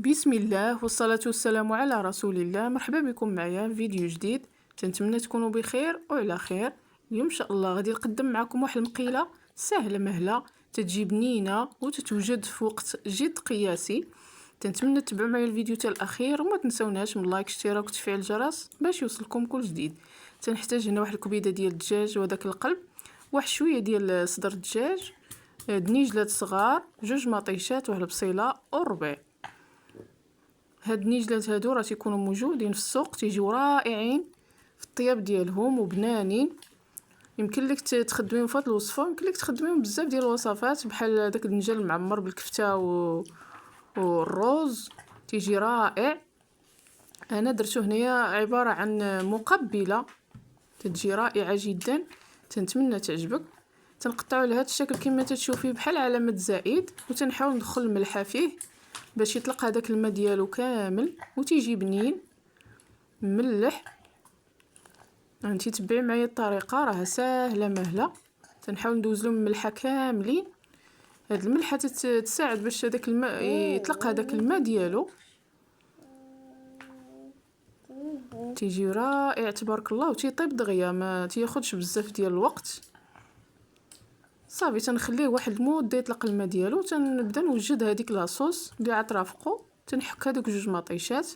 بسم الله والصلاة والسلام على رسول الله. مرحبا بكم معايا في فيديو جديد. تنتمنى تكونوا بخير وعلى خير. اليوم ان شاء الله غادي نقدم معكم واحد المقيله سهله مهله تتجي بنينه وتتوجد في وقت جد قياسي. تنتمنى تتبعوا معايا الفيديو حتى الاخير وما تنسوناش من لايك اشتراك وتفعيل الجرس باش يوصلكم كل جديد. تنحتاج هنا واحد الكبيده ديال الدجاج وداك القلب، واحد شويه ديال صدر الدجاج، دنيجلات صغار، جوج مطيشات، واحد البصيله والربيع. هاد النيجلات هادو راه تيكونوا موجودين في السوق، تيجيو رائعين في الطياب ديالهم وبنانين. يمكن لك تخدميهم في هاد الوصفه، يمكن لك تخدميهم بزاف ديال الوصفات بحال داك الدنجال المعمر بالكفته والروز، تيجي رائع. انا درتو هنايا عباره عن مقبله تتجي رائعه جدا، تنتمنى تعجبك. تنقطعو لهذا الشكل كما تشوفيه بحال علامه زائد، وتنحاول ندخل الملحه فيه باش يطلق هذاك الماء ديالو كامل وتيجي بنين مملح. انتي تبعي معايا الطريقه راه ساهله مهله. تنحاول ندوز لهم الملحه كاملين. هاد الملحه تساعد باش هذاك الماء يطلق هذاك الماء ديالو، تيجي رائع تبارك الله وتيطيب دغيا، ما تياخذش بزاف ديال الوقت. صافي تنخليه واحد المده يطلق الماء ديالو. تنبدا نوجد هذيك لاصوص اللي عترافقو. تنحك هذوك جوج مطيشات.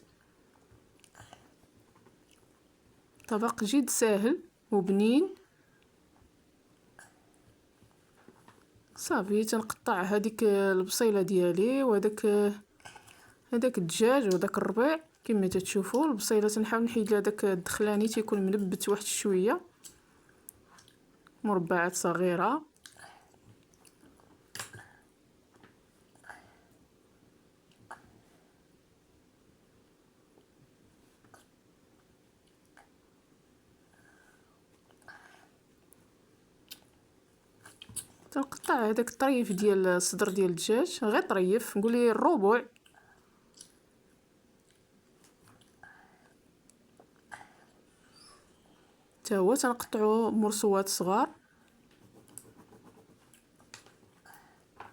طبق جد ساهل وبنين. صافي تنقطع هذيك البصيله ديالي هذاك الدجاج وداك الربيع كما تشوفوا. البصيله تنحاول نحيد لها داك الدخلاني تيكون منبت واحد شويه، مربعات صغيره. تنقطع هذاك الطريف ديال الصدر ديال الدجاج، غير طريف، نقولي الربع. حتى هو تنقطعوه مرصوات صغار.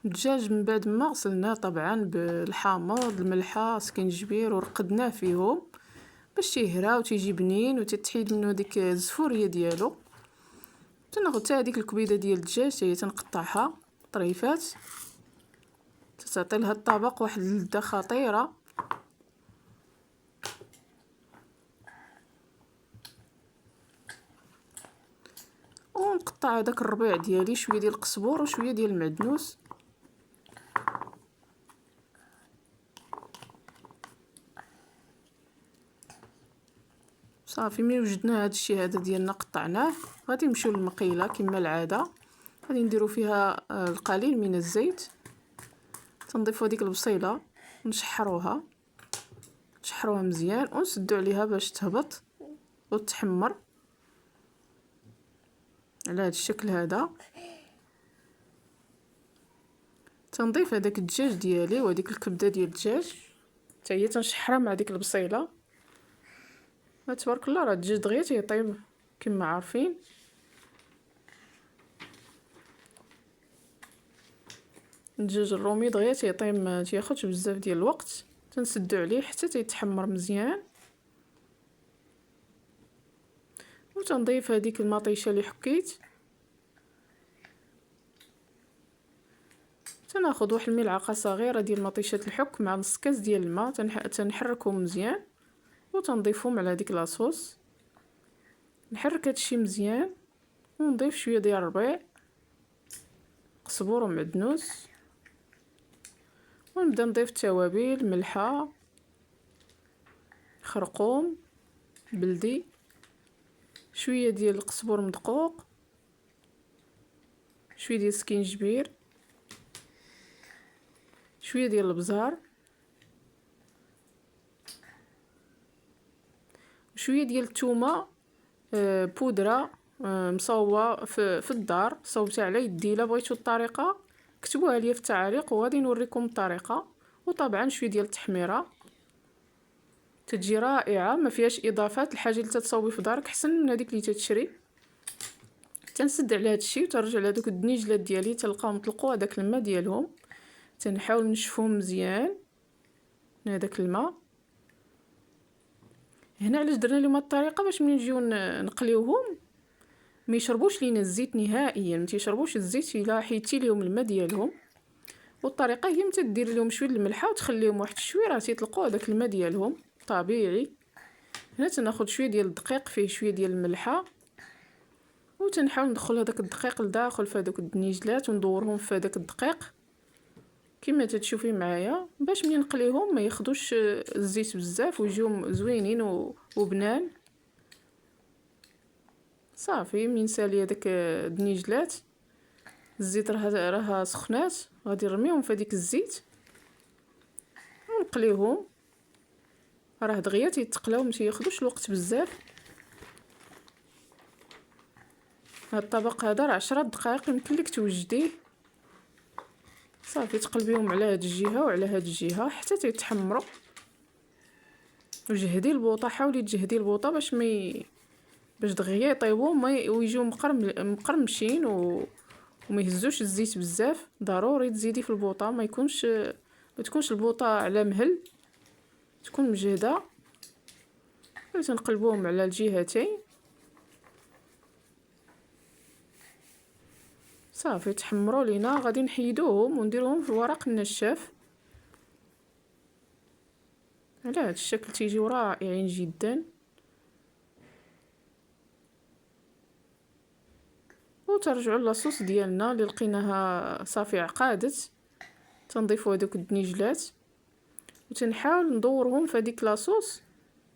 الدجاج من بعد ما غسلناه طبعا بالحامض الملحه سكنجبير ورقدناه فيهم باش تيهرى وتيجي بنين وتتحيد منه ديك الزفوريه ديالو. تناخذ حتى هذيك الكبيده ديال الدجاج هي تنقطعها طريفات، تعطي لها الطبق واحد اللذه خطيره. ونقطع هذاك الربيع ديالي، شويه ديال القزبور وشويه ديال المعدنوس. صافي ملي وجدنا هذا الشيء هذا ديالنا قطعناه، غادي نمشيو للمقيله كما العاده. غادي نديرو فيها القليل من الزيت. تنضيفوا هذيك البصيله ونشحروها مزيان ونسدو عليها باش تهبط وتحمر على هذا الشكل هذا. تنضيف هذاك الدجاج ديالي وهذيك الكبده ديال الدجاج حتى هي تنشحرها مع ديك البصيله. تبارك الله راه الدجاج دغيا تيطيب كما عارفين. الدجاج الرومي دغيا تيطيب، ما تياخذش بزاف ديال الوقت. تنسدو عليه حتى تيتحمر مزيان. وتنضيف هذيك المطيشه اللي حكيت. تناخذ واحد الملعقه صغيره ديال مطيشه الحك مع نص كاس ديال الماء. تنحركهم مزيان وتنضيفهم على هذيك لاصوص. نحرك هادشي مزيان ونضيف شويه ديال الربيع، قزبور ومعدنوس، ونبدا نضيف التوابل، ملحه، خرقوم بلدي، شويه ديال القزبور مدقوق، شويه ديال السكينجبير، شويه ديال البزار، شويه ديال الثومه بودره مصوبه في الدار، صوبتها على يدي. الا بغيتو الطريقه كتبوها لي في التعاليق وغادي نوريكم الطريقه. وطبعا شويه ديال التحميره تتجي رائعه، ما فيهاش اضافات. الحاجه اللي تتصوبي في دارك احسن من هذيك اللي تتشري. تنسد على هذا الشيء وترجع لهذوك الدنيجلات ديالي تلقاهم طلقوا هذاك الماء ديالهم. تنحاول نشفهم مزيان من هذاك الماء. هنا علاش درنا لهم هاد الطريقه، باش ملي نجيو نقليوهم ما يشربوش لينا الزيت نهائيا، ما تيشربوش الزيت الا حيدتي لهم الماء ديالهم. والطريقه هي متى دير لهم شويه الملحه وتخليهم واحد شويه راه تيطلقوا هذاك الماء ديالهم طبيعي. هنا تناخذ شويه ديال الدقيق فيه شويه ديال الملحه، وتنحاول ندخل هذاك الدقيق لداخل في هذوك الدنيجلات وندورهم في هذاك الدقيق كما تتشوفي معايا، باش ملي نقليهم ما ياخذوش الزيت بزاف ويجيو زوينين وبنان. صافي ملي نسالي هذاك الدنيجلات الزيت راه سخنات، غادي نرميهم في هذيك الزيت ونقليهم. راه دغيا تيتقلاو ما تياخذوش الوقت بزاف. هاد الطبق هذا راه 10 دقائق يمكن لك توجديه. صافي تقلبيهم على هاد الجهه وعلى هاد الجهه حتى تيتحمروا. وجهدي البوطه، حاولي تجهدي البوطه باش باش دغيا يطيبوا ويجيو مقرمشين وما يهزوش الزيت بزاف. ضروري تزيدي في البوطه، ما تكونش البوطه على مهل، تكون مجهده. تنقلبوهم على الجهتين. صافي تحمروا لينا، غادي نحيدوهم ونديروهم في الورق النشاف. على هذا الشكل تيجيو رائعين جدا. وترجعوا لاصوص ديالنا اللي لقيناها صافي عقادت، تنضيفوا هذوك الدنيجلات وتنحاول ندورهم في هذيك لاصوص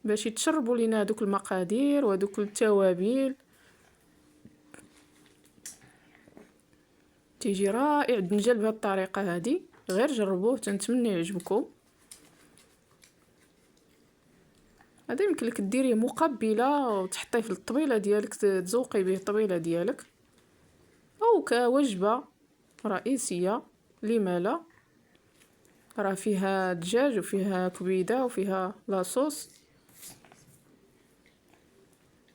باش يتشربوا لينا هذوك المقادير وهذوك التوابل. تيجي رائع الدنجال بهذه الطريقه هذه، غير جربوه تنتمنى يعجبكم. هذا يمكن لك ديريه مقبله وتحطيه في الطبيله ديالك، تزوقي به الطبيله ديالك، او كوجبه رئيسيه. لما لا؟ راه فيها دجاج وفيها كبيده وفيها لاصوص.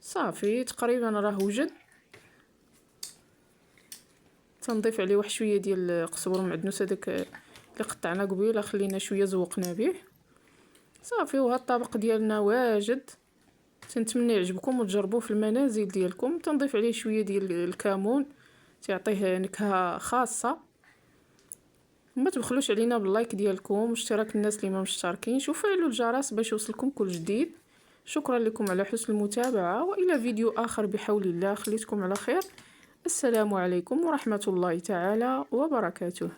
صافي تقريبا راه وجد. تنضيف عليه واحد شويه ديال القزبر معدنوس هذاك اللي قطعنا قبيله، خلينا شويه زوقنا به. صافي وهذا الطبق ديالنا واجد. تنتمنى يعجبكم وتجربوه في المنازل ديالكم. تنضيف عليه شويه ديال الكمون تعطيه نكهه خاصه. ما تبخلوش علينا باللايك ديالكم واشتراك الناس اللي ما مشتركينش وفعلوا الجرس باش يوصلكم كل جديد. شكرا لكم على حسن المتابعه، والى فيديو اخر بحول الله. خليتكم على خير. السلام عليكم ورحمه الله تعالى وبركاته.